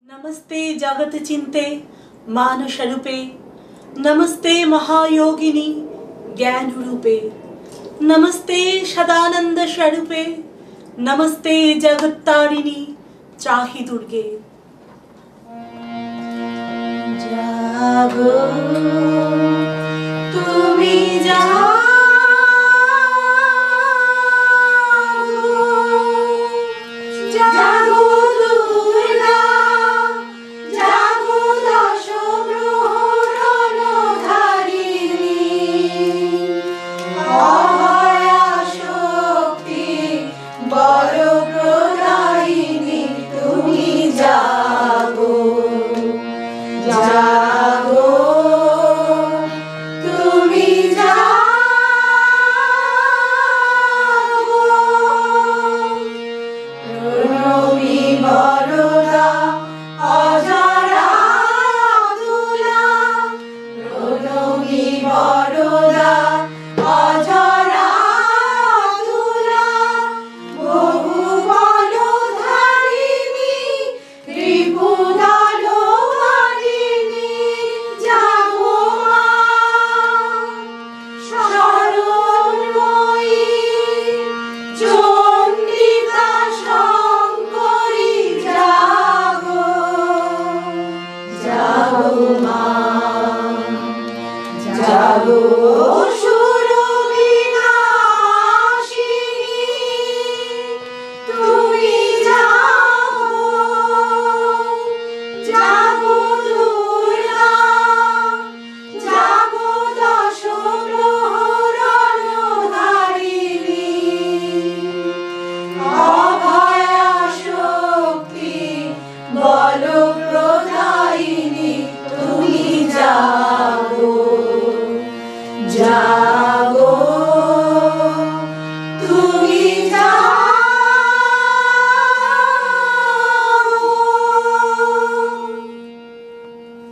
नमस्ते जगत चिंते मानस रूपे, नमस्ते महायोगिनी ज्ञान रूपे, नमस्ते सदानंद स्वरूपे, नमस्ते जगत्तारिणी त्राहि दुर्गे। जागो तुमी जागो, जागो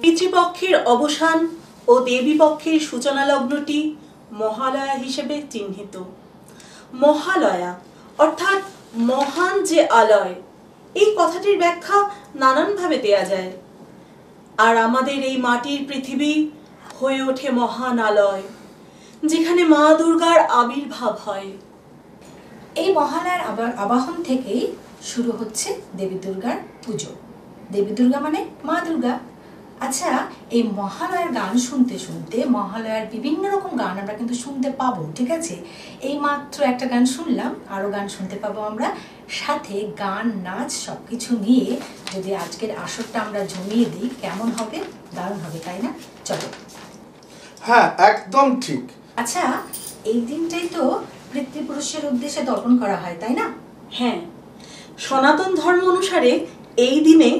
পিতৃপক্ষের অবসান ও দেবী পক্ষের সূচনা লগ্নটি মহালয়া হিসেবে চিহ্নিত। মহালয়া অর্থাৎ মহান যে আলয়, এই কথাটির ব্যাখ্যা নানানভাবে দেয়া যায়। আর আমাদের এই মাটির পৃথিবী হয়ে ওঠে মহান আলয়, যেখানে মা দুর্গার আবির্ভাব হয়। এই মহালয়ার আবাহন থেকেই শুরু হচ্ছে দেবী দুর্গার পুজো। দেবী দুর্গা মানে মা দুর্গা। আচ্ছা, এই মহালয়ার গান শুনতে শুনতে মহালয়ার বিভিন্ন রকম গান আমরা কিন্তু শুনতে পাবো, ঠিক আছে? এই মাত্র একটা গান শুনলাম, আরও গান শুনতে পাবো আমরা, সাথে গান নাচ সব কিছু নিয়ে যদি আজকের আসরটা আমরা জমিয়ে দিই কেমন হবে? দারুণ হবে, তাই না? চলো। হ্যাঁ, একদম ঠিক। আচ্ছা, এই দিনটাই তো পিতৃপুরুষের উদ্দেশ্যে তর্পণ করা হয়, তাই না? হ্যাঁ, সনাতন ধর্ম অনুসারে এই দিনে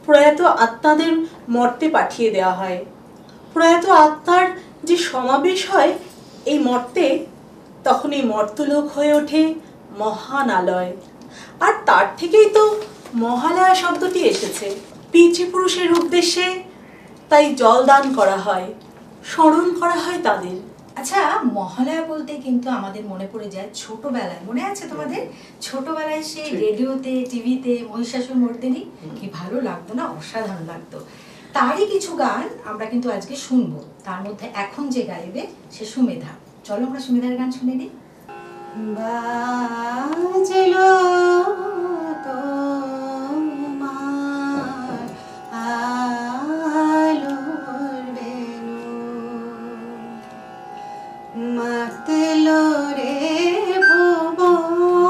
প্রয়াত আত্মাদের মর্তে পাঠিয়ে দেওয়া হয়। প্রয়াত আত্মার যে সমাবেশ হয় এই মর্তে, তখন এই মর্তলোক হয়ে ওঠে মহান আলয়। আর তার থেকেই তো মহালয়া শব্দটি এসেছে। পিতৃপুরুষের উদ্দেশ্যে তাই জলদান করা হয়, স্মরণ করা হয় তাদের। আচ্ছা, মহালয়া বলতে কিন্তু আমাদের মনে পড়ে যায় ছোটবেলায়, মনে আছে তোমাদের? ছোটবেলায় সেই রেডিওতে টিভিতে মহিষাসুর মর্দিনী কি ভালো লাগতো না? অসাধারণ লাগতো। তারই কিছু গান আমরা কিন্তু আজকে শুনবো। তার মধ্যে এখন যে গাইবে সে সুমেধা। চলো আমরা সুমেধার গান শুনে নিই। বাজলো তোমার আলোর বেনু, মাতলো রে ভুবন,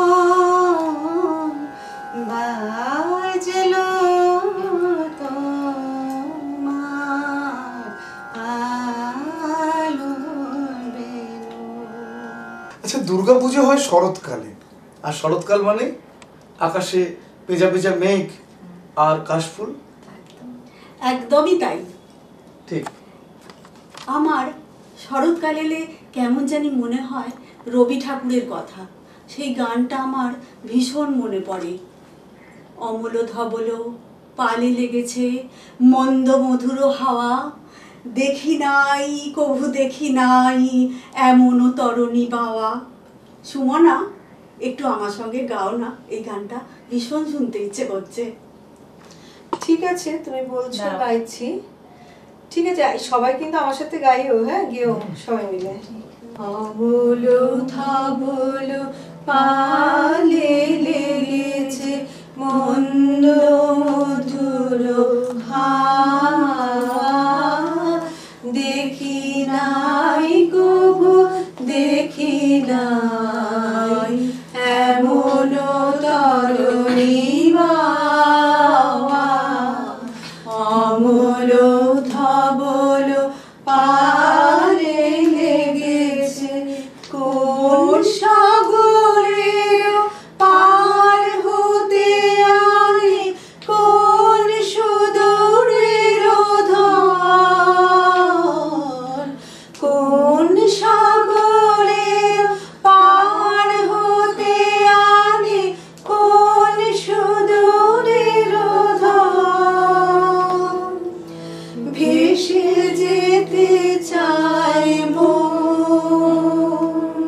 বাজলো তোমার আলোর বেনু। আচ্ছা, দুর্গাপুজো হয় শরৎকালে, আর শরৎকাল মানে আকাশে পেঁজা পেঁজা মেঘ আর কাশফুল। একদমই তাই। ঠিক। আমার শরৎকাল এলে কেমন জানি মনে হয় রবি ঠাকুরের কথা। সেই গানটা আমার ভীষণ মনে পড়ে। অমল ধবল পালে লেগেছে মন্দ মধুর হাওয়া, দেখি নাই কভু দেখি নাই এমনও তরণী পাওয়া। সুমনা, একটু আমার সঙ্গে গাও না এই গানটা, ভীষণ শুনতে ইচ্ছে করছে। ঠিক ঠিক আছে, তুমি বলছো দাঁড়াও। গাইছি। ঠিক আছে, সবাই কিন্তু আমার সাথে গাইও, হ্যাঁ গেও সবাই মিলে। অবলো থাবলো পালে লেগেছে মন্দ মধুর হাওয়া, দেখি নাই কবু দেখি নাই এমন তরুণী বাওয়া, অমল ধবল পারে লেগেছে কোন সাগরের পার হতে আনে কোন সুদূরের ধার, কোন সাগরের পার হতে আনে কোন সুদূরের ধার, ভেসে যেতে চায় মন,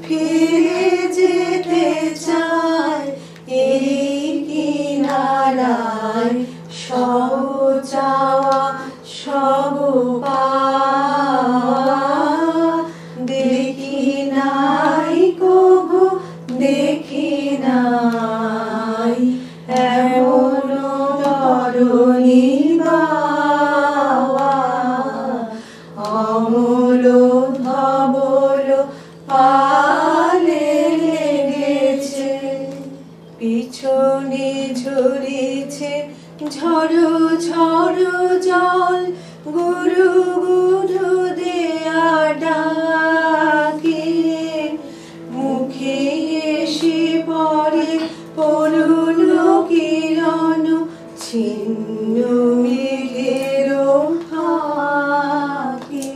ফিরে যেতে চায় এই কিনারায়, সব চাওয়া সব পাওয়া, দেখি নাই কবু দেখি নাই এমন তরুণী বাওয়া, অমল ধবল পালে লেগেছে, পিছনে ঝরেছে ঝড়ো ঝড়ো জল, গুরু গুরু দেয়া ডাকে, মুখে এসে পড়ে পড়ুন কিরণ ছিন্ন মেঘের ফাঁকে,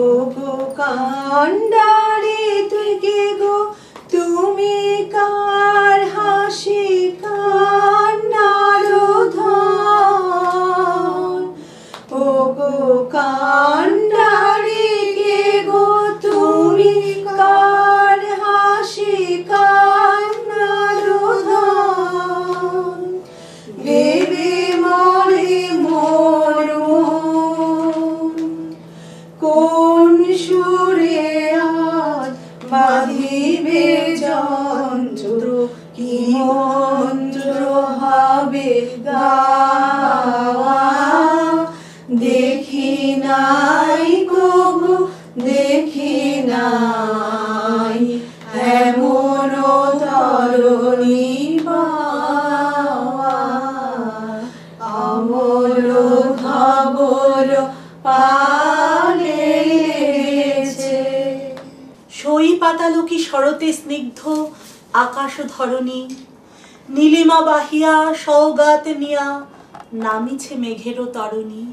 ও গো কান্ডারে তুই কে গো, তুমি কার হাসি কান্নার ধন, ও গো কান্ডারে কে গো, তুমি কার হাসি কান্নার ধন, ভেবে মরে মোর মন, কোন সুরে আজ বাঁধিবে যন্ত্র, কি মন্ত্র হবে গাওয়া, দেখি নাই কবু দেখি নাই এমন তরুণী বাওয়া, অমল ধবল পালে লেগেছে। সই পাতালুকি শরতে স্নিগ্ধ আকাশ ধরণী, নীলিমা বাহিয়া সৌগাত নিয়া নামিছে মেঘেরও তরণী।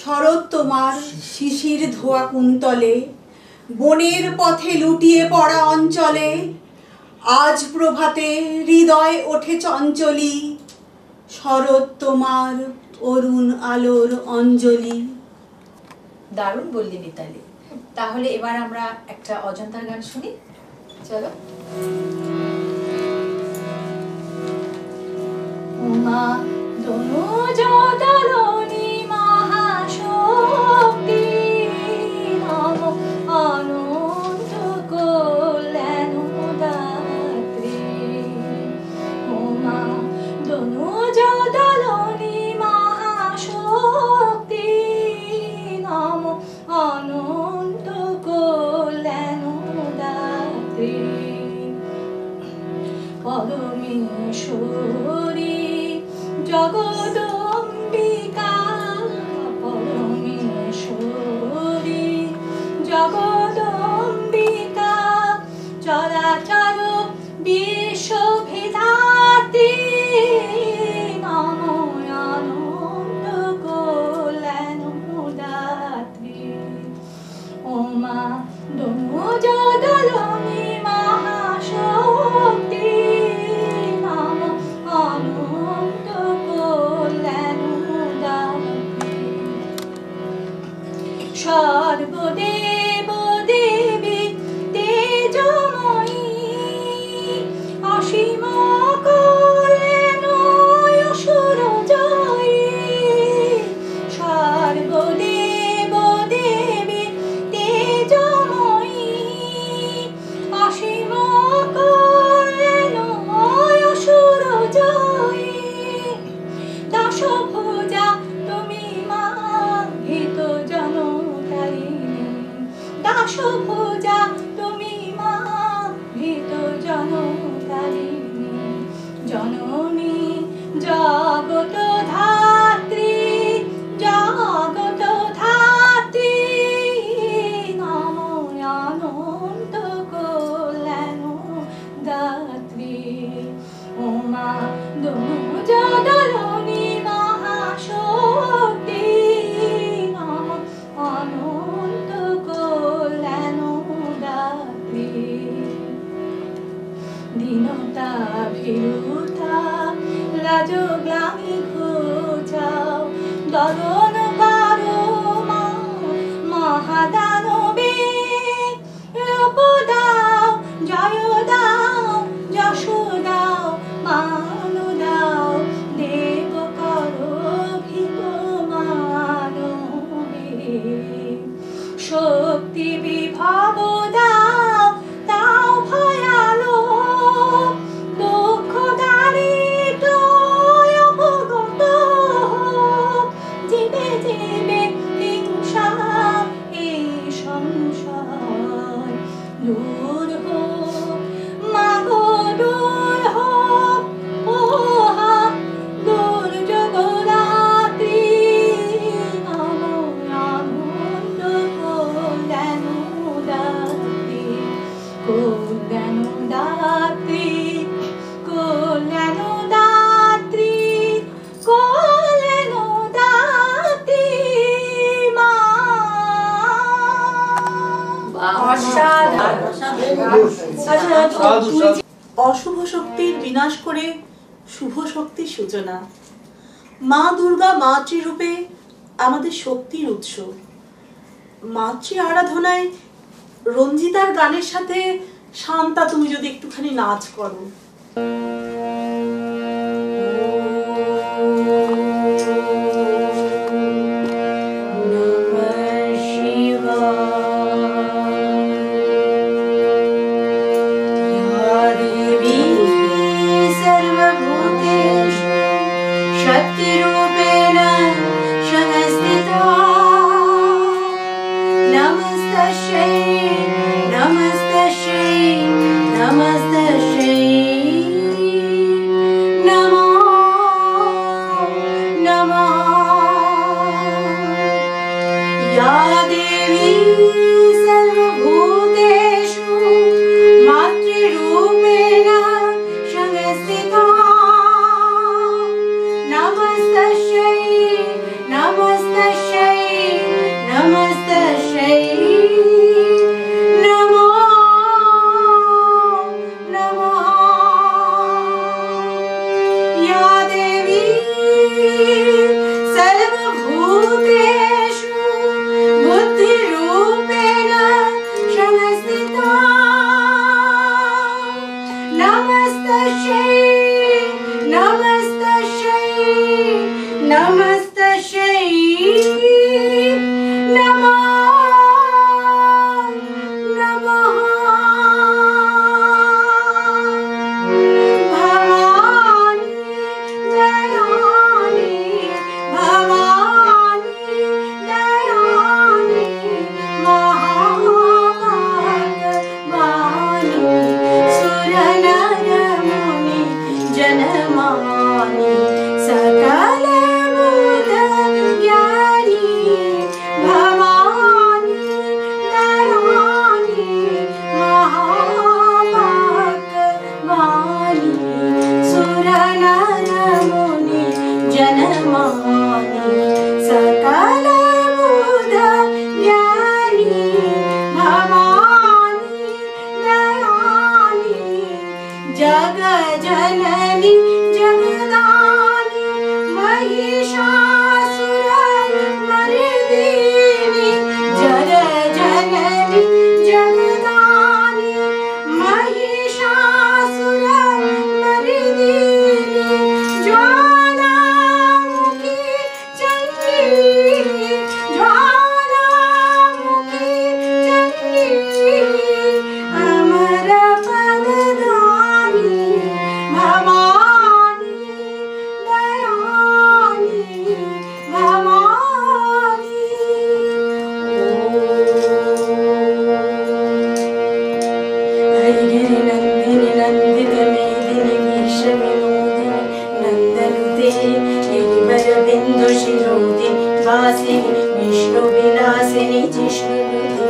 শরৎ তোমার শিশির ধোয়া কুন্তলে, বনের পথে লুটিয়ে পড়া অঞ্চলে, আজ প্রভাতে হৃদয় ওঠে চঞ্চলী, শরৎ তোমার অরুণ আলোর অঞ্জলি। দারুণ বললি মিতালি। তাহলে এবার আমরা একটা অজন্তার গান শুনি, চলো। উমা দনুজ দলনি মহাশক্তি, নম অনন্ত কল্যাণ দাত্রী, উমা দনুজ দলনি মহাশক্তি, নম অনন্ত কল্যাণ দাত্রী, পরমেশ্বরী জগদম্বিকা, পরমেশ্বরী জগদম্বিকা, চরাচর বিশ্ববিধাত্রী, নম অনন্ত কল্যাণ দাত্রী, উমা দনুজ দলনি মহাশক্তি, নম অনন্ত কল্যাণ দশভুজা তুমি মা ভীত জনতারিণী জননী জগত ধাত্রী জগত ধাত্রী নম অনন্ত কল্যাণ দাত্রী উমা দনুজদলনী মহাশক্তি নম অনন্ত কল্যাণ দাত্রী দীনতা ভীরুতা লাজ গ্লানি ঘোচাও দলন পারো মা মহাদানবে রূপ দাও জয় দাও যশ দাও মান দাও দেব করো ভীত মানবে শক্তি বিভব দাও দাও ভয়ালো দুঃখ দারিদ্র অবগত জীবে জীবে হিংসা এই সংশয় দূর হোক মাগো দূর হোক ওহা দুর্যোগ রাত্রি নম আনন্দ কল্যাণ দাত্রী কল্যাণ দাত্রী কল্যাণ দাত্রী কল্যাণ দাত্রী মা। অসাধারণ। সাধু সাধু। অশুভ শক্তির বিনাশ করে শুভ শক্তির সূচনা। মা দুর্গা মাতৃরূপে আমাদের শক্তির উৎস। মাতৃ আরাধনায় রঞ্জিতার গানের সাথে শান্তা তুমি যদি একটুখানি নাচ করো। शक्तिरूपेण संस्थिता नमस्तस्यै नमस्तस्यै नमस्तस्यै नमो नमः या देवी सर्वभूतेषु मातृरूपेण संस्थिता नमस्तस्यै नमस्तस्यै नमस्तस्यै नमो नमः या देवी सर्वभूतेषु बुद्धिरूपेण संस्थिता नमस्तस्यै नमस्तस्यै नमस्तस्यै नमो नमः भवानी दयानी भवानी दयानी महाभागवानी सुरनर मुनि जनमानि सकल बुध ज्ञानी भवानी दयानी महाभागवानी सुरनर मुनि जनमानि सकल बुध ज्ञानी भवानी दयानी जग जननी जगदानी महिषासुरमर्दिनी जग जननी जगदानी महिषासुरमर्दिनी ज्वालामुखी चंड नुते गिरिवर बिंदु शिरोधि वासिनि विष्णु विलासिनि जिष्णुनुते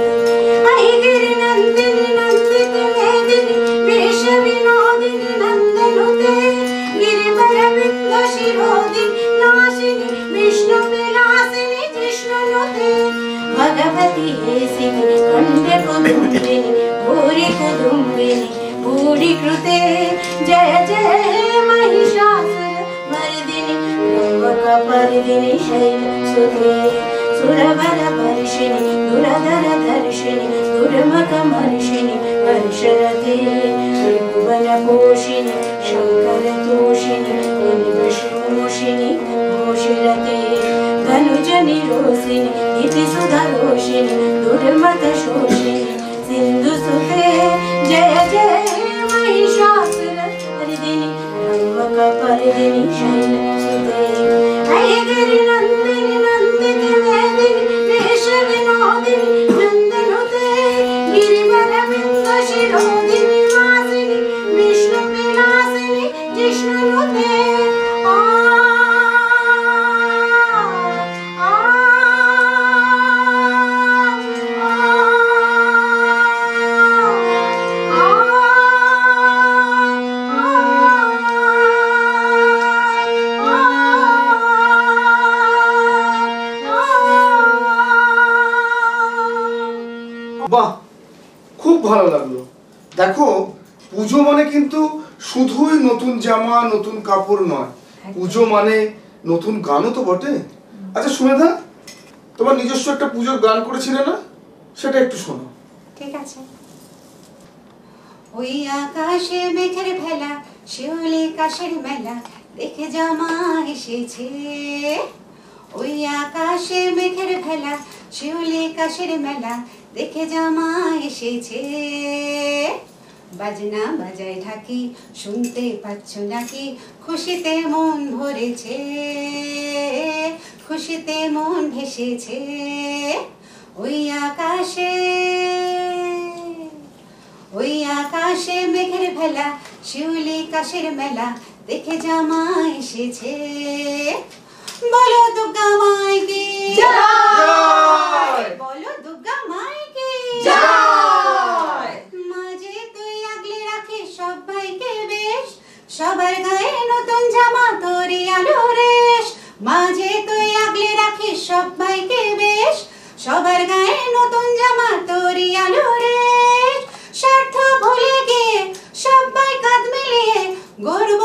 आई गिरि नंदिनि नंदित मेदिनि वेश विनोदिनि नंदनुते गिरिवर बिंदु शिरोधि नाशिनि विष्णु विलासिनि जिष्णुनुते भगवती हेसिनि कंठे कुदुम्बिनि भूरि कुदुम्बिनि भूरि कृते जय जय महिषासुर मर्दिनि लोकपर्दिनि शैलसुते सुरवर वर्षिणि दुरधर दर्शिनि दुर्मकमर्षिणि वर्षरते त्रिभुवन पोषिणि शंकर तोषिणि मुनिवशोषिणि घोषरते धनुजनि रोषिणि इति सुधरोषिणि दुर्मत शोषिणि सिन्धुसुते जय जय महिषासुरमर्दिनि लोकपर्दिनि शैलसुते अयि गिरिनन्दिनि नन्दित मेदिनि वेश विनोदिनि नन्दनुते गिरिवर बिंदु शिरोधिनि वासिनि विष्णु विलासिनि जिष्णुनुते বাহ, খুব ভালো লাগলো। দেখো, পুজো মানে কিন্তু শুধুই নতুন জামা নতুন কাপড় নয়, পুজো মানে নতুন গানও তো বটে। আচ্ছা সুমেধা, তোমার নিজস্ব একটা পুজোর গান করেছিলে না, সেটা একটু শোনো। ঠিক আছে। ওই আকাশে মেঘের ভেলা শিউলি কাশের মেলা দেখে জামা এসেছে ওই আকাশে মেঘের ভেলা শিউলি কাশের মেলা দেখে জামা এসেছে বাজনা বাজায় ঢাকি শুনতে পাচ্ছ নাকি খুশিতে মন ভরেছে খুশিতে মন ভেসেছে ওই আকাশে মেঘের ভেলা শিউলি কাশের মেলা দেখে জামা এসেছে বলো দুর্গা মাইকে জয় বলো দুর্গা মাইকে জয় মাঝে তুই আগলে রাখিস সবাইকে বেশ সবার গায়ে নতুন জামা তোরই আলো রেশ মাঝে তুই আগলে রাখিস সবাইকে বেশ সবার গায়ে নতুন জামা তোরই আলো রেশ স্বার্থ ভুলে গিয়ে সবাই কাঁধ মিলিয়ে গর্ব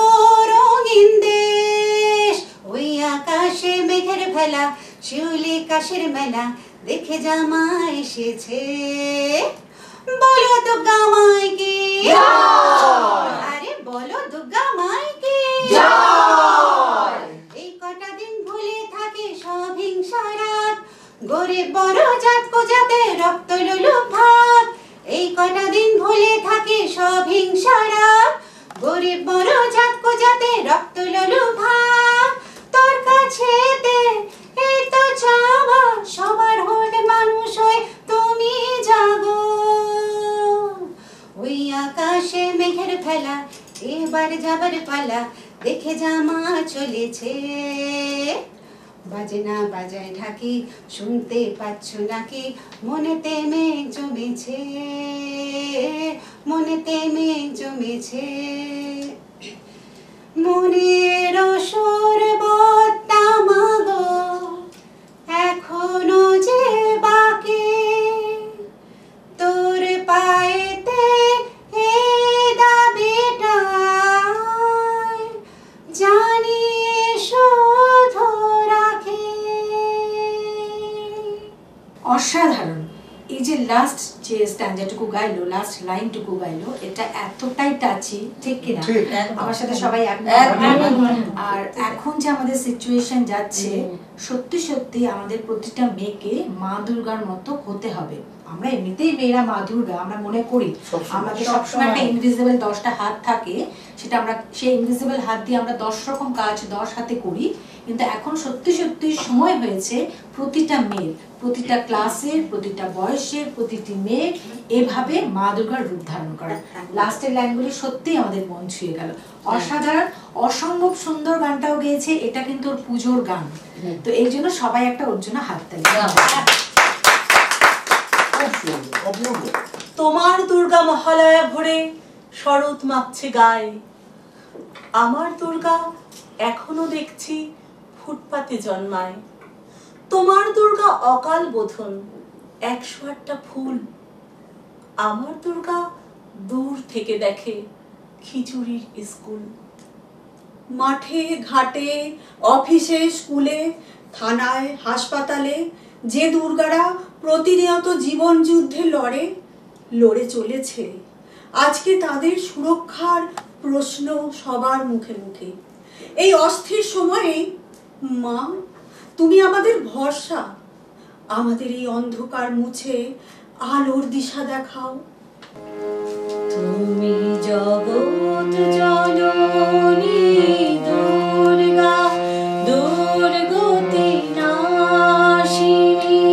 রঙিন দেশ ওই আকাশে মেঘের ভেলা শিউলি কাশের মেলা দেখে জামা এসেছে বলো দুর্গা মাইকে জয় আরে বলো দুর্গা মাইকে জয় এই কটা দিন ভুলে থাকে সব হিংসা রাগ গরিব বড় জাত কুজাতে রক্ত লুলু ভাগ এই কটা দিন ভুলে থাকে সব হিংসা রাগ গরিব বড় জাত কুজাতে রক্ত লুলু ভাগ তোর কাছেতে এই তো চাওয়া সবার হয়ে মানুষ হয়ে তুমি জাগো ওই আকাশে মেঘের ফেলা এবার যাবার পালা দেখে জামা চলেছে বাজনা বাজায় ঢাকি শুনতে পাচ্ছ নাকি মনেতে মেঘ জমেছে মনেতে মেঘ জমেছে মনের সুর বত্তা মাগো এখনো যে বাকি তোর পায়েতে এই দাবিটা জানিয়ে শুধু রাখে অসাধারণ। এই যে লাস্ট যে স্ট্যান্ডারটুকু গাইলো, লাস্ট লাইনটুকু গাইলো, এটা এতটাই টাচি, ঠিক কিনা? আমার সাথে সবাই আর এখন যে আমাদের সিচুয়েশন যাচ্ছে, সত্যি সত্যি আমাদের প্রতিটা মেয়েকে মা দুর্গার মতো হতে হবে। আমরা এমনিতেই মেয়েরা মা দুর্গা, আমরা মনে করি আমাদের সবসময় একটা ইনভিজিবল 10টা হাত থাকে, সেটা আমরা সেই ইনভিজিবল হাত দিয়ে আমরা 10 রকম কাজ 10 হাতে করি। কিন্তু এখন সত্যি সত্যি সময় হয়েছে প্রতিটা মেয়ের, প্রতিটা ক্লাসের, প্রতিটা বয়সের, প্রতিটি মেয়ে এভাবে মা দুর্গার রূপ ধারণ করা। লাস্টের লাইনগুলি সত্যিই আমাদের মন ছুঁয়ে গেল। অসাধারণ, অসম্ভব সুন্দর গানটাও গেয়েছে। এটা কিন্তু ওর পুজোর গান, তো এই জন্য সবাই একটা ওর জন্য হাত তালি। তোমার দুর্গা মহালয়া ভরে শরৎ মাপছে গায়ে, আমার দুর্গা এখনো দেখছি ফুটপাতে জন্মায়। তোমার দুর্গা অকাল বোধন 108টা ফুল, আমার দুর্গা দূর থেকে দেখে খিচুড়ির স্কুল। মাঠে ঘাটে, অফিসে, স্কুলে, থানায়, হাসপাতালে যে দুর্গারা প্রতিনিয়ত জীবন যুদ্ধে লড়ে চলেছে, আজকে তাদের সুরক্ষার প্রশ্ন সবার মুখে মুখে। এই অস্থির সময়ে মা, তুমি আমাদের ভরসা, আমাদের এই অন্ধকার মুছে আলোর দিশা দেখাও। তুমি জগৎ জননী দুর্গা, দুর্গতি নাশিনী,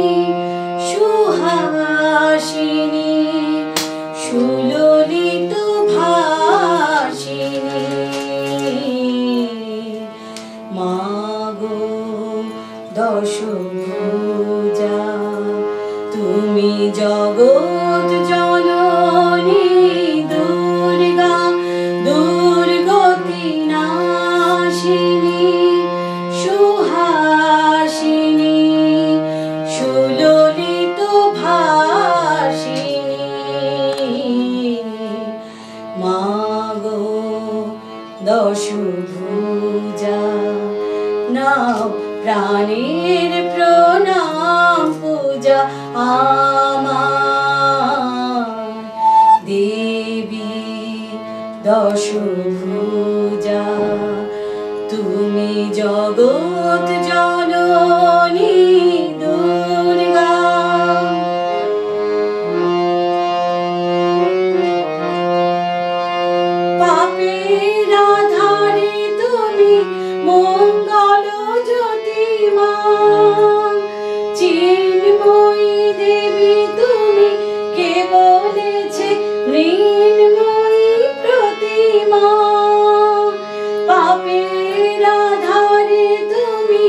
সুহাসিনী, সুললিত ভাসিনী। মাগো দশভুজা, তুমি জগৎ জননী দুর্গা, দুর্গতি নাশিনী, সুহাসিনী, সুললিত ভাসিনী। মাগো দশভুজা, নাও প্রাণের প্রণাম পূজা আমার দেবী দশভুজা, তুমি জগৎ জননী দুর্গা। পাপের আধারে তুমি মঙ্গল জ্যোতিমা, চিন্ময়ী দেবী তুমি কে বলেছে মৃন্ময়ী প্রতিমা। পাপের আধারে তুমি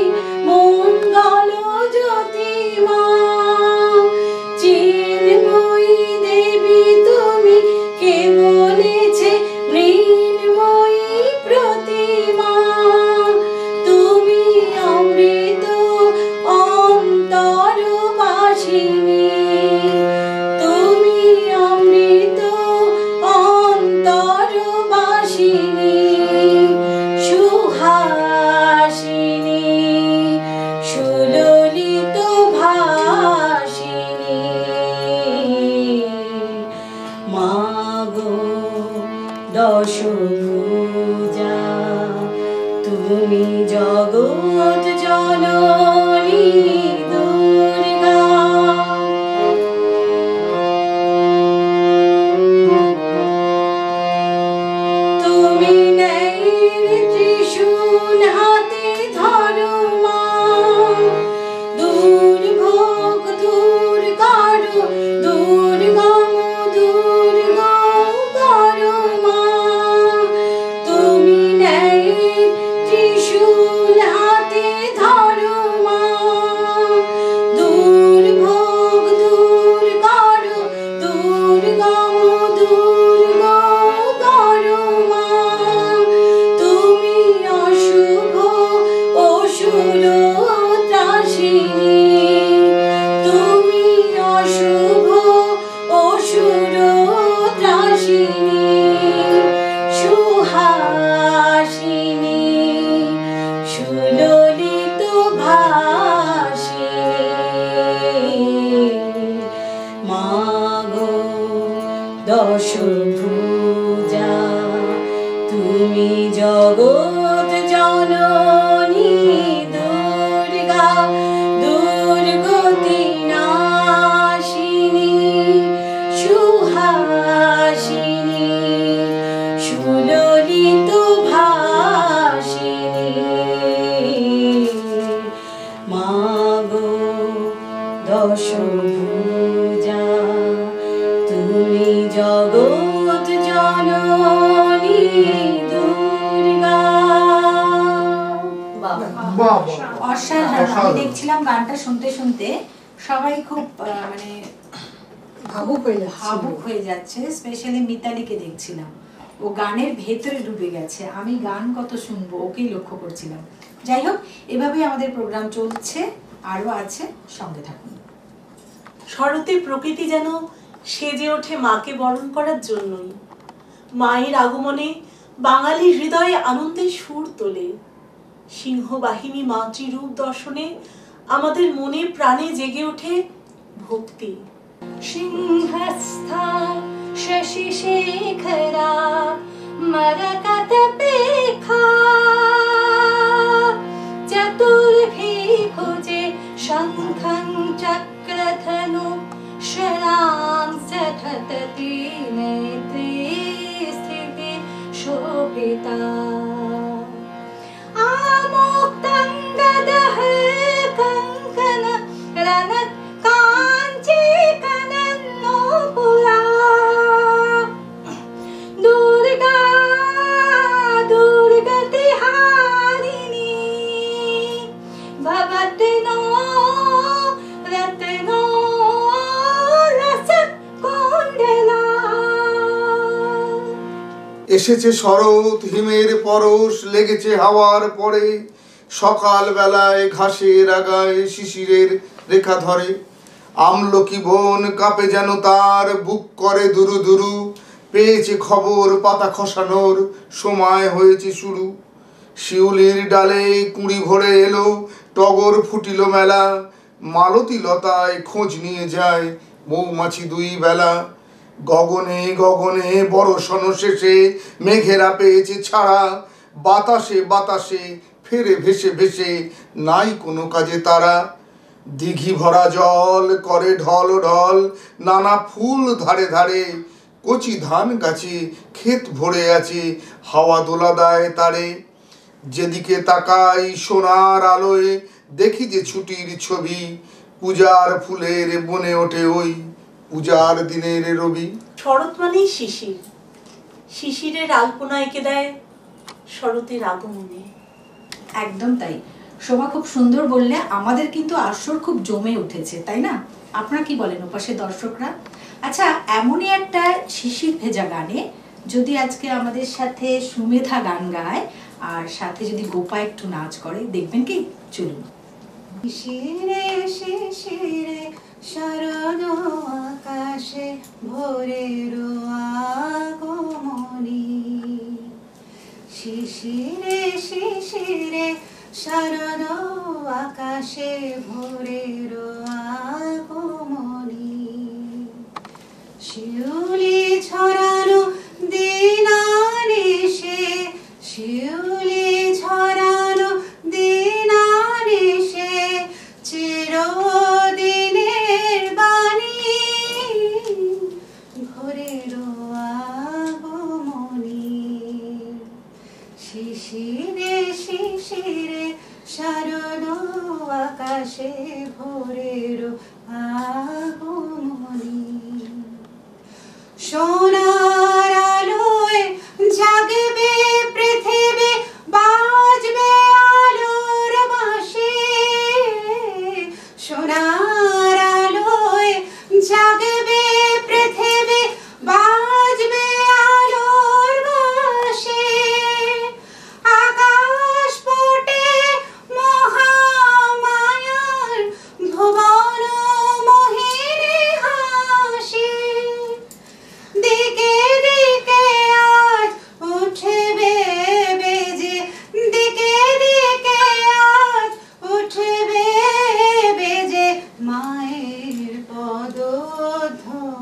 মঙ্গল জ্যোতিমা, চিন্ময়ী দেবী তুমি কে বলেছে মৃন্ময়ী প্রতিমা। তুমি অমৃত অন্তরবাসিনী, তুমি অমৃত অন্তরবাসিনী, সুহাসিনী, সুললিত ভাসিনী। মাগো দশভুজা, তুমি জগৎ জননী দুর্গা। তুমি ন্যায়ের ত্রিশূল হাতে ধরো মা, দুর্ভোগ দূর করো, দুর্গম দুর্গম করো মা। তুমি ন্যায়ের ত্রিশূল হাতে ধরো মা, দুর্ভোগ দূর করো, দুর্গম দুর্গম করো মা। তুমি অশুভ অসুর ত্রাসিনী, তুমি অশুভ অসুর ত্রাসিনী, সুহাসিনী, সুললিত ভাসিনী। মাগো দশভুজা, তুমি জগৎ জননী দুর্গা, দুর্গতি নাশিনী, দশভুজা তুমি জগৎ জননী দুর্গা। বাহ অসাধারণ। আমি দেখছিলাম গানটা শুনতে শুনতে সবাই খুব মানে ভাবুক হয়ে যাচ্ছে। স্পেশালি মিতালিকে দেখছিলাম, ও গানের ভেতরে ডুবে গেছে। আমি গান কত শুনবো ওকেই লক্ষ্য করছিলাম। যাই হোক, এভাবেই আমাদের প্রোগ্রাম চলছে, আরো আছে, সঙ্গে থাকুন। শরতে প্রকৃতি যেন সেজে ওঠে মাকে বরণ করার জন্যই। মায়ের আগমনে বাঙালির হৃদয়ে আনন্দের সুর তোলে। সিংহবাহিনী মাতৃরূপ দর্শনে আমাদের মনে প্রাণে জেগে ওঠে ভক্তি। সিংহস্থা শশিশেখরা মরকতপেখা চতুর্ভি ভুজে শঙ্খং চক্রধনু শরাং সধততি নেত্রী স্থিতি শোভিতা আমুক্তং দদহ কঙ্কণ রণত কাঞ্চি কনন্নোপুরা দুর্গা দুর্গতি হারিণী ভবতনো রত্নো রসৎ কুণ্ডলা। এসেছে শরৎ, হিমের পরশ লেগেছে হাওয়ার পরে, সকাল বেলায় ঘাসের আগায় শিশিরের রেখা ধরে। আমলকি বন কাঁপে যেন তার বুক করে দুরু দুরু, পেয়েছে খবর পাতা খসানোর সময় হয়েছে শুরু। শিউলির ডালে কুঁড়ি ভরে এলো, টগর ফুটিল মেলা, মালতী লতায় খোঁজ নিয়ে যায় মৌমাছি দুই বেলা। গগনে গগনে বর্ষণ শেষে মেঘেরা পেয়েছে ছাড়া, বাতাসে বাতাসে ফেরে ভেসে ভেসে নাই কোনো কাজে তারা। দিঘি ভরা জল করে ঢল ঢল, নানা ফুল ধারে ধারে, কচি ধান গাছে ক্ষেত ভরে আছে, হাওয়া দোলা দেয় তারে। যেদিকে তাকাই সোনার আলোয় দেখি যে ছুটির ছবি, পূজার ফুলের বনে ওঠে ওই পূজার দিনের রবি। শরৎ মানেই শিশির, শিশিরের আলপনা এঁকে দেয় শরতের আগমনে। একদম তাই। শোভা খুব সুন্দর বললে। আমাদের কিন্তু আসর খুব জমে উঠেছে, তাই না? আপনারা কি বলেন ওপাশের দর্শকরা? আচ্ছা, এমনই একটা শিশির ভেজা গানে যদি আজকে আমাদের সাথে সুমেধা গান গায় আর সাথে যদি গোপা একটু নাচ করে, দেখবেন কি? চলুন। শিশিরে শিশিরে শরদ আকাশে ভোরের আগমনী, শিশিরে শিশিরে শরদ আকাশে ভোরের আগমনী। শিউলি ছড়ানো দিনানিশে, শিউলি ছড়ানো দিনানিশে, চিরদিনের বাণী ভোরের আগমনী। শিশিরে শিশিরে শরদ আকাশে ভোরের আগমনী। সোনার আলোয় জাগবে পৃথিবী, বাজবে আলোর বাঁশি। সোনার আলোয় জাগবে পৃথিবী, বাজবে আলোর বাঁশি। আকাশ পটে মহামায়ার ভুবন মোহিনী হাসি। দিকে দিকে আজ উঠবে বেজে, দিকে দিকে আজ উঠবে বেজে মায়ের পদধ্বনি।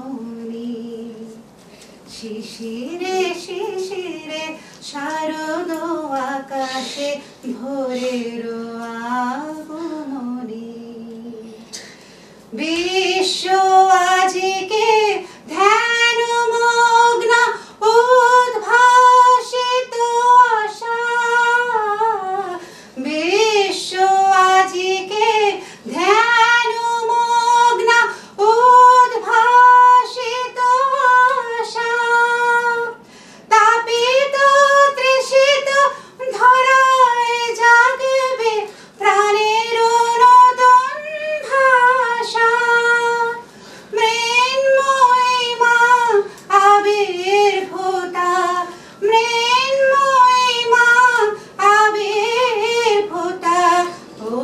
শিশিরে শিশিরে শারদ আকাশে ভোরের আগমনী। বিশ্ব আজিকে ধ্যান মগ্ন উদ্ভাসিত আশা। বিশ্ব আজিকে ধ্যান মগ্ন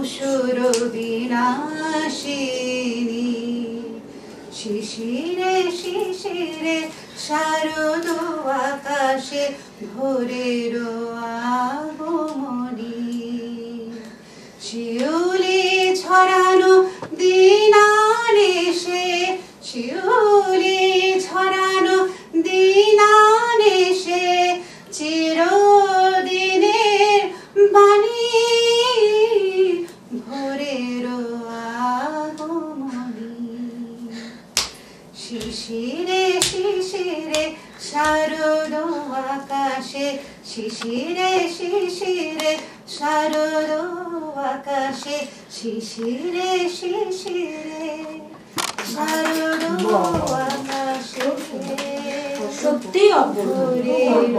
অসুর বিনাশিনী। শিশিরে শিশিরে শারদ আকাশে ভোরের আগমনী। শিউলি ছড়ানো দিনানেশে, শিউলি ছড়ানো দিনানেশে চিরদিনের বাণী ভোরের আগমনী। শিশিরে শিশিরে শারদ আকাশে, শিশিরে শিশিরে শারদ আকাশে, শিশিরে শিশিরে শারদ আকাশে সত্যি অপূর্ব।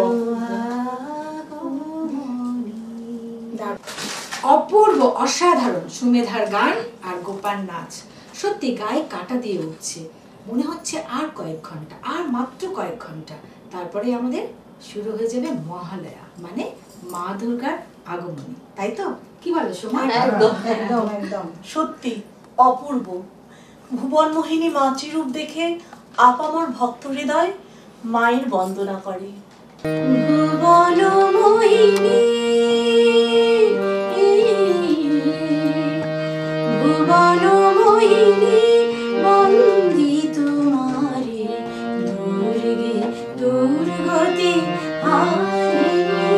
অপূর্ব, অসাধারণ সুমেধার গান আর গোপাল নাচ। সত্যি গায়ে কাটা দিয়ে উঠছে, মনে হচ্ছে আর কয়েক ঘন্টা, আর মাত্র কয়েক ঘন্টা, তারপরে আমাদের শুরু হয়ে যাবে মহালয়া, মানে মা দুর্গার আগমনী। তাই তো? কি বলো সোমা? একদম একদম একদম সত্যি অপূর্ব। ভুবন মোহিনী মাতৃ রূপ দেখে আপামর ভক্ত হৃদয় মায়ের বন্দনা করে। ভুবন মোহিনী, ভুবন মোহিনী বন্দি তোমারে, দুর্গে দুর্গতি হারিণী,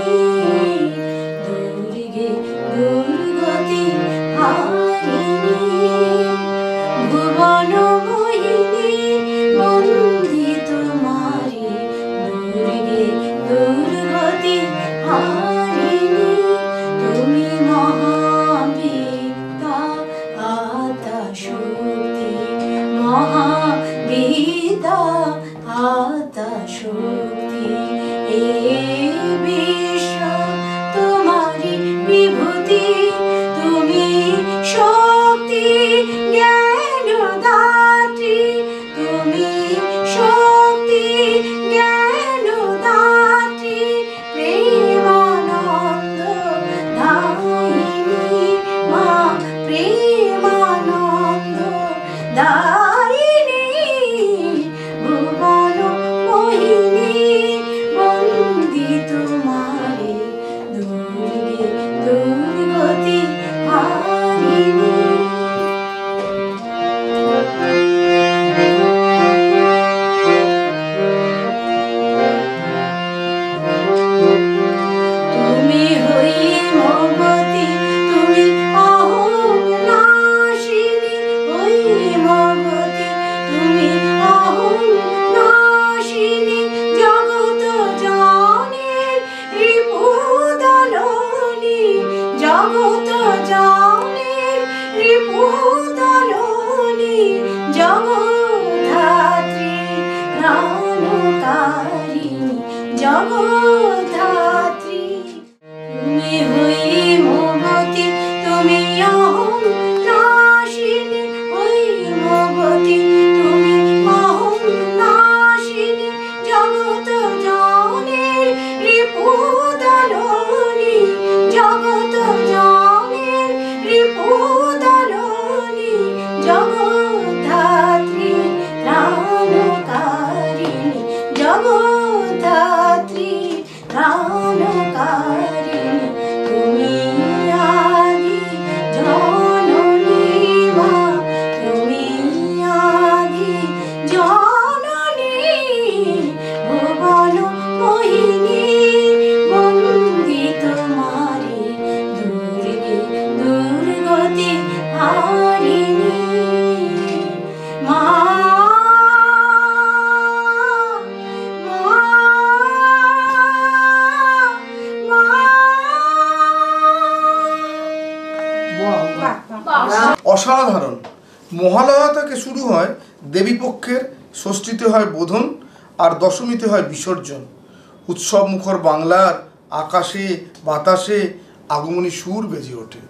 দুর্গে দুর্গতি হারিণী। ভুবন মোহিনী বন্দি তোমারে, দুর্গে দুর্গতি হারিণী। তুমি মহাবিদ্যা আতা শক্তি, মহাবিদ্যা আতা শক্তি। এই বিশ্ব তোমারি বিভূতি, তুমি শক্তি জ্ঞান দাত্রী, তুমি শক্তি জ্ঞান দাত্রী। প্রেমানন্দ দায়িনী মা, প্রেমানন্দ দায়িনী। ভুবন মোহিনী বন্দি তোমারে, দুর্গে দুর্গতি হারিণী। তুমি হৈমবতী, তুমি অহং নাশিনী, হৈমবতী তুমি অহং নাশিনী। জগত জানের রিপুদলনী, জগত জানের রিপুদলনী। জগদ্ধাত্রী প্রাণকারিণী, জগদ্ধাত্রী। তুমি হৈমবতী, তুমি অহং নাশিনী, হৈমবতী তুমি অহং নাশিনী। জগত জানের রিপুদলনী, জগত জানের রিপুদলনী। জগদ্ধাত্রী প্রাণকারিণী, জগদ্ধাত্রী প্রাণকারিণী। তুমি আদি জননী মা, তুমি আদি জননী। ভুবন মোহিনী বন্দি তোমারে, দুর্গে দুর্গতি হারিণী। মা, অসাধারণ। মহালয়া থেকে শুরু হয় দেবীপক্ষের, ষষ্ঠীতে হয় বোধন, আর দশমীতে হয় বিসর্জন। উৎসব মুখর বাংলার আকাশে বাতাসে আগমনী সুর বেজে ওঠে।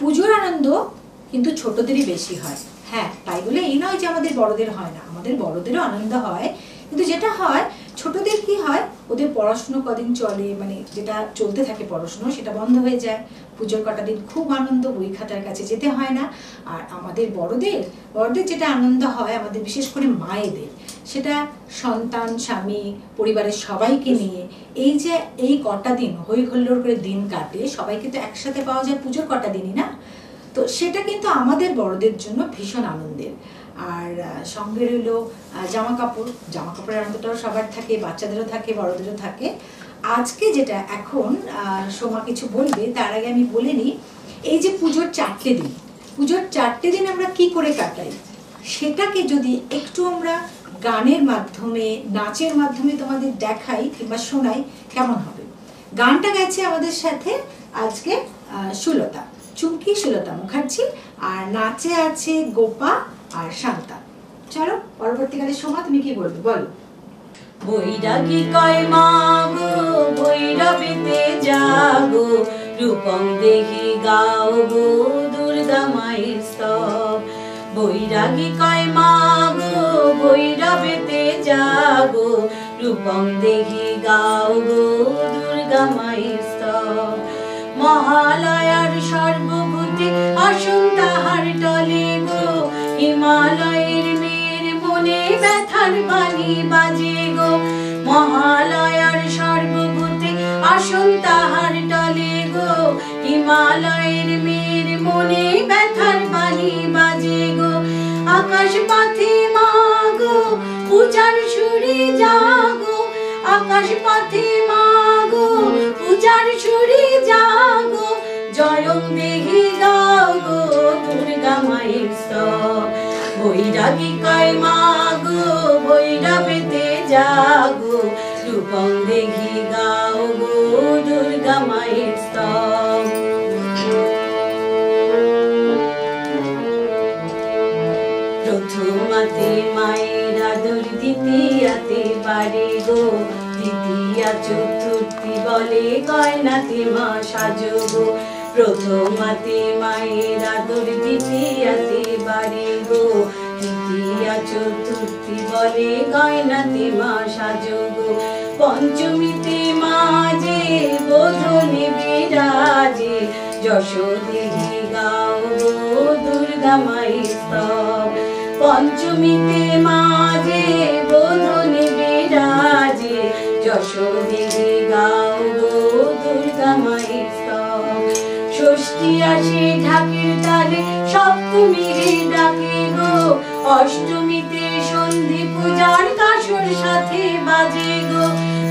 পুজোর আনন্দ কিন্তু ছোটদেরই বেশি হয়। হ্যাঁ, তাই বলে এই নয় যে আমাদের বড়দের হয় না, আমাদের বড়দেরও আনন্দ হয়, কিন্তু যেটা হয় ছোটদের কি হয়, ওদের পড়াশুনো কদিন চলে, মানে যেটা চলতে থাকে পড়াশুনো সেটা বন্ধ হয়ে যায়। পুজোর কটা দিন খুব আনন্দ, বই খাতার কাছে যেতে হয় না। আর আমাদের বড়দের যেটা আনন্দ হয়, আমাদের বিশেষ করে মায়েদের, সেটা সন্তান, স্বামী, পরিবারের সবাইকে নিয়ে এই যে এই কটা দিন হই হুল্লোড় করে দিন কাটে, সবাইকে তো একসাথে পাওয়া যায় পুজোর কটা দিনই না, তো সেটা কিন্তু আমাদের বড়দের জন্য ভীষণ আনন্দের। আর সঙ্গে রইল জামা কাপড়ের আনন্দটাও সবার থাকে, বাচ্চাদেরও থাকে, বড়দেরও থাকে। আজকে যেটা এখন সোমা কিছু বলবে, তার আগে আমি বলে নিই, এই যে পুজোর 4টে দিন আমরা কি করে কাটাই, সেটাকে যদি একটু আমরা গানের মাধ্যমে, নাচের মাধ্যমে তোমাদের দেখাই কিংবা শোনাই, কেমন হবে? গানটা গাইছে আমাদের সাথে আজকে চুমকি সুলতা মুখার্জি, আর নাচে আছে গোপা আর শান্তা। চলো পরবর্তীকালে সোমা তুমি কি বলবে, বলো। বৈরাগী কয় মা গো ভৈরবেতে যাগো, রূপং দেহি গাও গো দুর্গা মায়ের স্তব। বৈরাগী কয় মা গো ভৈরবেতে যাগো, রূপং দেহি গাও গো দুর্গা মায়ের স্তব। মহালয়ার সর্বভূতে আসুন তাহার টলে গো, হিমালয়ের মেয়ের মনে ব্যথার বাণী বাজে গো। মহালয়ার সর্বভূতে আসুন তাহার টলে গো, হিমালয়ের মেয়ের মনে ব্যথার বাণী বাজে গো। আকাশ পথে মা গো পূজার সুরে জাগো, আকাশ পথে মা গো পূজার সুরে জাগো, জয়ং দেহি গাও গো দুর্গা মায়ের স্তব। বৈরাগী কয় মা গো ভৈরবেতে যাগো, রূপং দেহি গাও গো দুর্গা মায়ের স্তব। প্রথমাতে মায়ের আদর, দ্বিতীয়াতে বাড়ে গো, তৃতীয়া চতুর্থী বলে গয়নাতে মা সাজো গো। প্রথমাতে মায়ের আদর, দ্বিতীয়াতে বাড়ে গো, তৃতীয়া চতুর্থী বলে গয়নাতে মা সাজো গো। পঞ্চমীতে মা যে বোধনে বিরাজে, যশ দেহি গাও গো দুর্গা মায়ের স্তব। পঞ্চমীতে মা যে বোধনে বিরাজে, যশ দেহি গাও গো দুর্গা মায়ের স্তব। ষষ্ঠী আসে ঢাকের তালে, সপ্তমীরে ডাকে গো, অষ্টমীতে সন্ধি পূজার কাসর সাথে বাজে গো।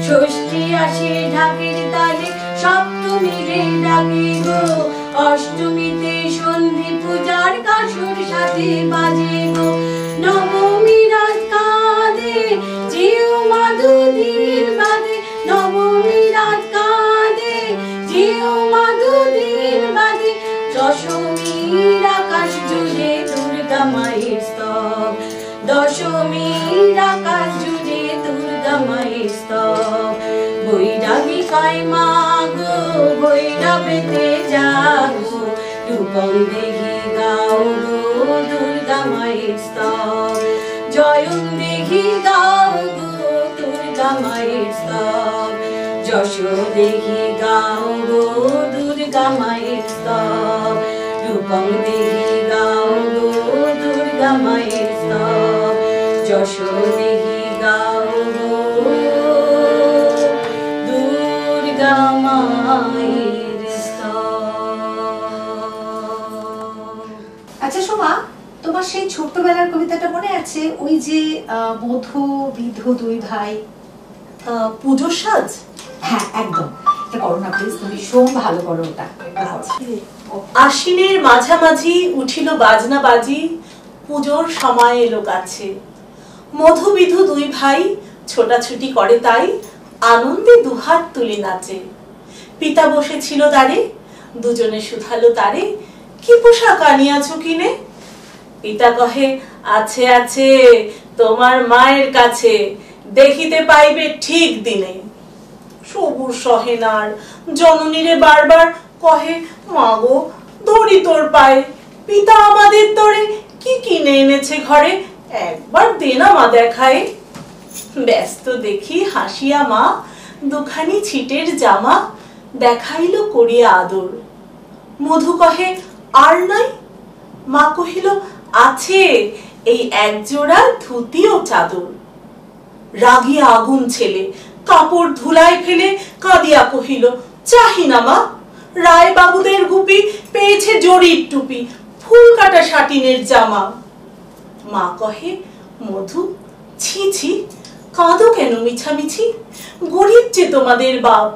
ষষ্ঠী আসে ঢাকের তালে, সপ্তমীরে ডাকে গো, অষ্টমীতে সন্ধি পূজার কাসর সাথে বাজে গো। নবমী রাত কাঁদে যেও মা দুদিন বাদে, নবমী রাত কাঁদে যেও মা দুদিন বাদে, দশমীর আকাশ জুড়ে দুর্গা মায়ের স্তব। দশমীর আকাশ জুড়ে দুর্গা মায়ের স্তব। বৈরাগী কয় মা গো ভৈরবেতে যাগো, রূপং দেহি গাও গো দুর্গা মায়ের স্তব। জয়ং দেহি গাও গো দুর্গা মায়ের স্তব। যশ দেহি গাও গো দুর্গা মায়ের স্তব। রূপং দেহি গাও গো দুর্গা মায়ের স্তব। যশ দেহি গাও গো দুর্গা মায়ের স্তব। আচ্ছা সোমা, তোমার সেই ছোট্টবেলার কবিতাটা মনে আছে, ওই যে মধু বিধু দুই ভাই? পুজোর সাজ? হ্যাঁ একদম, এটা করো না প্লিজ, তুমি ভীষণ ভালো করো ওটা। আশ্বিনের মাঝামাঝি উঠিল বাজনা বাজি, পুজোর সময় এলো কাছে। মধু বিধু দুই ভাই ছোটাছুটি করে তাই, আনন্দে দুহাত তুলে নাচে। পিতা বসেছিল দ্বারে, দুজনে শুধালো তারে, কি পোশাক আনিয়াছো কিনে? পিতা কহে, আছে আছে তোমার মায়ের কাছে, দেখিতে পাইবে ঠিক দিনে। সবুর সহেনার জননীরে বারবার কহে, মাগো দড়ি তোর পায়ে, পিতা আমাদের তোরে কি কিনে এনেছে ঘরে, একবার দে না মা দেখায়। ব্যস্ত দেখি হাসিয়া মা দুখানি ছিটের জামা দেখাইল করিয়া আদর। মধু কহে আর নাই, মা কহিল আছে এই একজোড়া ধুতি ও চাদর। রাগিয়া আগুন ছেলে কাপড় ধুলায় ফেলে কাঁদিয়া কহিল চাহি না মা, রায় বাবুদের গুপি পেয়েছে জরির টুপি, ফুল কাটা শাটিনের জামা। মা কহে মধু ছি ছি, কাঁদো কেন মিছামিছি, গরিব যে তোমাদের বাপ।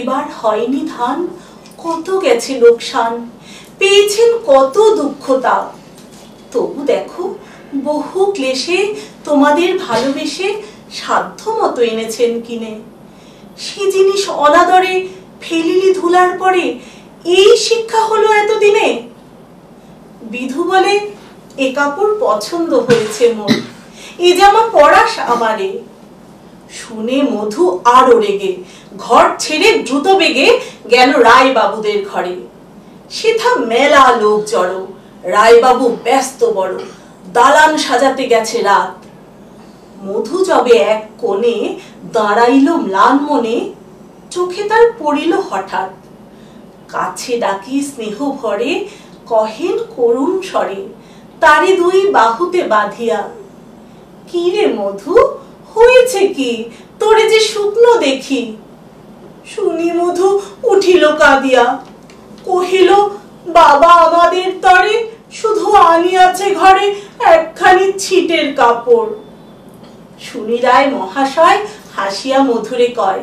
এবার হয়নি ধান, কত গেছে লোকসান, পেয়েছেন কত দুঃখ তাপ। তবু দেখো বহু ক্লেশে তোমাদের ভালোবেসে সাধ্য মতো এনেছেন কিনে। সে জিনিস অনাদরে ফেলিলি ধুলার পরে, এই শিক্ষা হলো এতদিনে। বিধু বলে এ কাপড় পছন্দ হয়েছে মোর, এ জামা পরাস আমারে। শুনে মধু আরো রেগে ঘর ছেড়ে দ্রুত বেগে গেল রায় বাবুদের ঘরে। সেথা মেলা লোক জড়ো, রায় বাবু ব্যস্ত বড়, দালান সাজাতে গেছে রাত। মধু যবে এক কোণে দাঁড়াইল ম্লান মনে, চোখে তার পড়িল হঠাৎ। কাছে ডাকি স্নেহ ভরে কহেন করুণ স্বরে, তারে দুই বাহুতে বাঁধিয়া কি রে মধু হয়েছে কি, তোরে যে শুকনো দেখি। শুনি মধু উঠিল কাঁদিয়া, কহিল বাবা আমাদের তরে শুধু আনিয়াছে ঘরে একখানি ছিটের কাপড়। শুনি রায় মহাশয় হাসিয়া মধুরে কয়,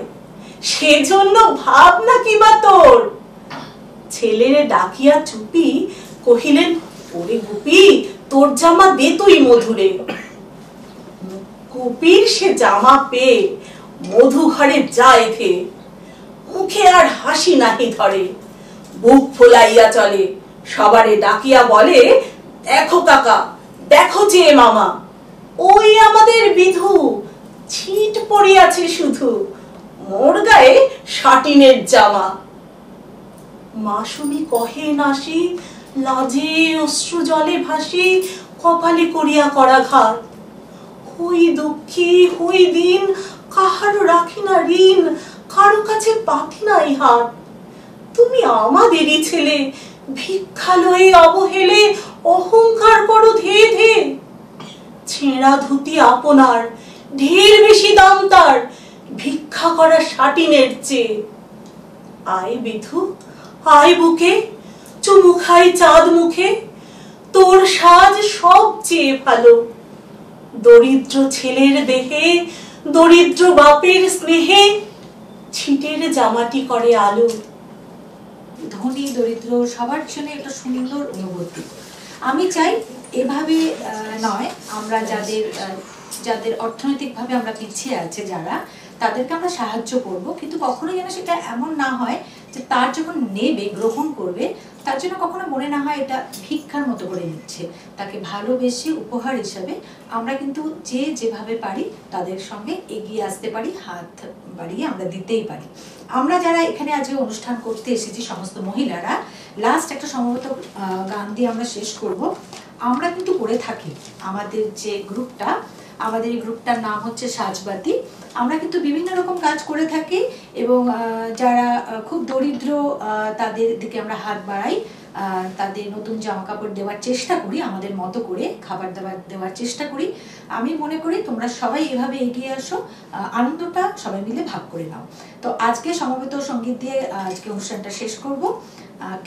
সেজন্য ভাব না কিবা তোর। ছেলেরে ডাকিয়া চুপি কহিলেন ওরে গুপি তোর জামা দে তুই মধুরে। গুপির সে জামা পেয়ে মধু ঘরে যায় ফে, মুখে আর হাসি নাহি ধরে। বুক ফোলাইয়া চলে, সবারে ডাকিয়া বলে দেখো কাকা দেখো যে মামা, ওই আমাদের বিধু ছিট পড়িয়াছে শুধু, মোর গায়ে শাটিনের জামা। মা শুনি কহে নাসি, লাজে অশ্রু জলে ভাসি, কপালে করিয়া করাঘাত। হই দুঃখী হই দিন, কাহারও রাখি না ঋণ, কারো কাছে পাতি নাই হাত। তুমি আমাদেরই ছেলে, ভিক্ষা লয়ে অবহেলে অহংকার করো ধে ধে। ছেঁড়া ধুতি আপনার, ঢের বেশি দাম তার, ভিক্ষা করা শাটিনের চেয়ে। আয় বিধু আয় বুকে, চুমু খাই চাঁদ মুখে, তোর সাজ সবচেয়ে ভালো। দরিদ্র ছেলের দেহে দরিদ্র বাপের স্নেহে, ছিটের জামাটি করে আলো। ধনী দরিদ্র সবার জন্য একটা সুন্দর অনুভূতি। আমি চাই এভাবে নয়, আমরা যাদের অর্থনৈতিকভাবে আমরা পিছিয়ে আছে যারা, তাদেরকে আমরা সাহায্য করব, কিন্তু কখনোই যেন সেটা এমন না হয় যে তার যখন নেবে গ্রহণ করবে তার জন্য কখনো মনে না হয় এটা ভিক্ষার মতো করে নিচ্ছে। তাকে ভালোবেসে উপহার হিসাবে আমরা কিন্তু যে যেভাবে পারি তাদের সঙ্গে এগিয়ে আসতে পারি, হাত বাড়িয়ে আমরা দিতেই পারি। আমরা যারা এখানে আজকে অনুষ্ঠান করতে এসেছি সমস্ত মহিলারা, লাস্ট একটা সম্ভবত গান দিয়ে আমরা শেষ করব। আমরা কিন্তু করে থাকি আমাদের যে গ্রুপটা, আমাদের এই গ্রুপটার নাম হচ্ছে সাজবাতি। আমরা কিন্তু বিভিন্ন রকম কাজ করে থাকি এবং যারা খুব দরিদ্র তাদের দিকে আমরা হাত বাড়াই, তাদের নতুন জামা কাপড় দেওয়ার চেষ্টা করি, আমাদের মতো করে খাবার দাবার দেওয়ার চেষ্টা করি। আমি মনে করি তোমরা সবাই এভাবে এগিয়ে আসো, আনন্দটা সবাই মিলে ভাগ করে নাও। তো আজকে সমবেত সঙ্গীত দিয়ে আজকে অনুষ্ঠানটা শেষ করব।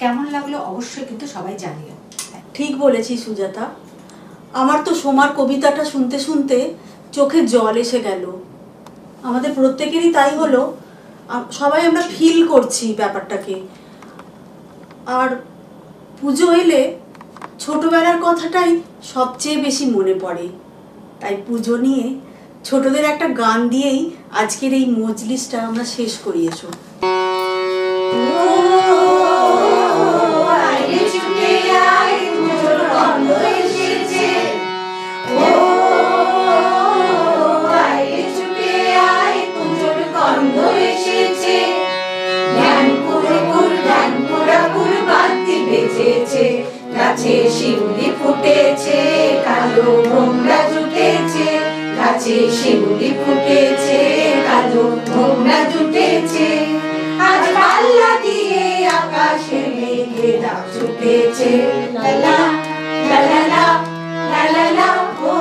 কেমন লাগলো অবশ্যই কিন্তু সবাই জানিও। ঠিক বলেছি সুজাতা, আমার তো সোমার কবিতাটা শুনতে শুনতে চোখে জল এসে গেল। আমাদের প্রত্যেকেরই তাই হলো, সবাই আমরা ফিল করছি ব্যাপারটাকে। আর পুজো এলে ছোটবেলার কথাটাই সবচেয়ে বেশি মনে পড়ে। তাই পুজো নিয়ে ছোটদের একটা গান দিয়েই আজকের এই মজলিসটা আমরা শেষ করি। এসো গাছে শিউলি ফুটেছে, কালো ভোমরা জুটেছে, গাছে গাছে শিউলি ফুটেছে, কালো তোমরা জুটেছে, আজ পাল্লা দিয়ে আকাশে মেঘেরা ছুটেছে। লালা লালা লালা ও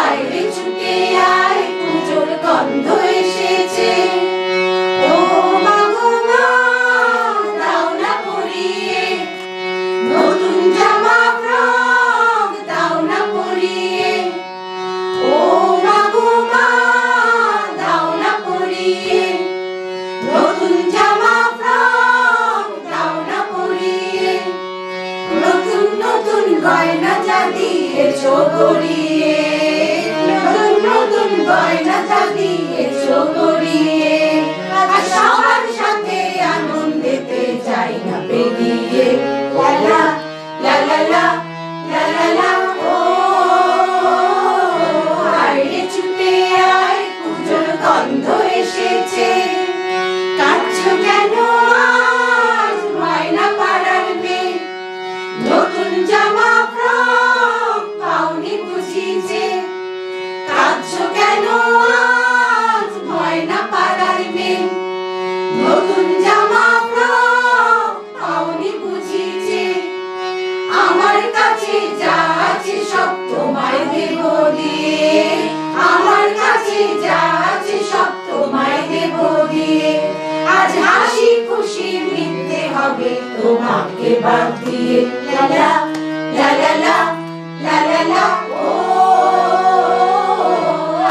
আয় রে ছুটে আয়, পুজোর গন্ধ এসেছে। ও মা গো মা, দাও না পরিয়ে নতুন জামা ফ্রক, দাও না পরিয়ে। ও মা গো মা, দাও না পরিয়ে নতুন জামা ফ্রক, দাও না পরিয়ে। নতুন নতুন গয়না যা দিয়েছো গড়িয়ে, নতুন নতুন গয়না যা দিয়েছো গড়িয়ে, আর সবার সাথে আনন্দেতে যাই না পেরিয়ে। লালা লালা লালা ও আয় রে ছুটে আয়, পুজোর গন্ধ এসেছে। কাঁদছো কেন আজ ময়না পাড়ার মেয়ে, নতুন জামা ফ্রক পাওনি বুঝিছে। কাঁদছো কেন আজ ময়না পাড়ার মেয়ে, নতুন জামা ফ্রক পাওনি বুঝিছে। আমার কাছে যা আছে সব তোমায় দেব দিয়ে, আমার কাছে যা আছে সব তোমায় দেব দিয়ে। আজ হাসি খুশি মিলতে হবে তোমাকে বাদ দিয়ে। লালা লালা লালা ও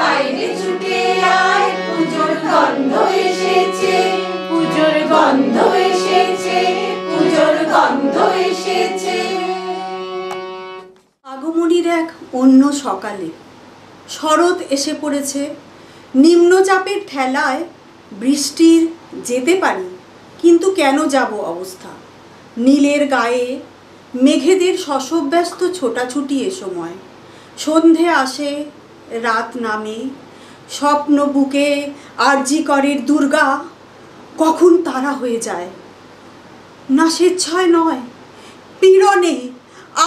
আয় রে ছুটে আয়, পুজোর গন্ধ এসেছে, পুজোর গন্ধ এসেছে, পুজোর গন্ধ এসেছে। আগমনীর এক অন্য সকালে শরৎ এসে পড়েছে। নিম্নচাপের ঠেলায় বৃষ্টির যেতে পারি, কিন্তু কেন যাব অবস্থা। নীলের গায়ে মেঘেদের শশব্যস্ত ছোটাছুটি এ সময়। সন্ধে আসে, রাত নামে, স্বপ্ন বুকে আরজিকরের দুর্গা কখন তারা হয়ে যায়। না স্বেচ্ছায় নয়, পীড়নে,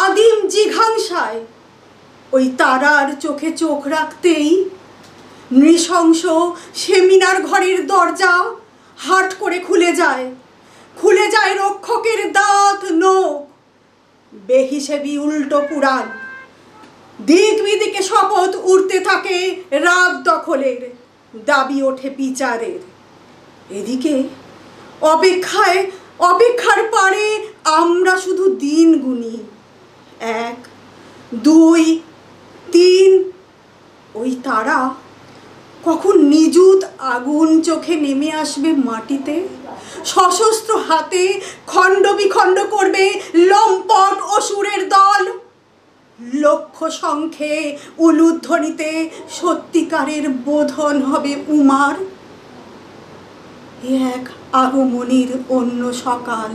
আদিম জিঘাংসায়। ওই তারার চোখে চোখ রাখতেই নৃশংস সেমিনার ঘরের দরজা হাট করে খুলে যায়। খুলে যায় রক্ষকের দাঁত নোখ, বেহিসেবি উল্টো পুরাণ। দিক বিদিকে শপথ উঠতে থাকে রাগ দখলের, দাবি ওঠে বিচারের। এদিকে অপেক্ষার পারে আমরা শুধু দিন গুনি। 1, 2, 3। ওই তারা কখন নিযুত আগুন চোখে নেমে আসবে মাটিতে, সশস্ত্র হাতে খণ্ড বিখণ্ড করবে লম্পট অসুরের দল। লক্ষ্য সংখ্যে উলুধ্বনিতে সত্যিকারের বোধন হবে উমার। এক আগমনীর অন্য সকাল।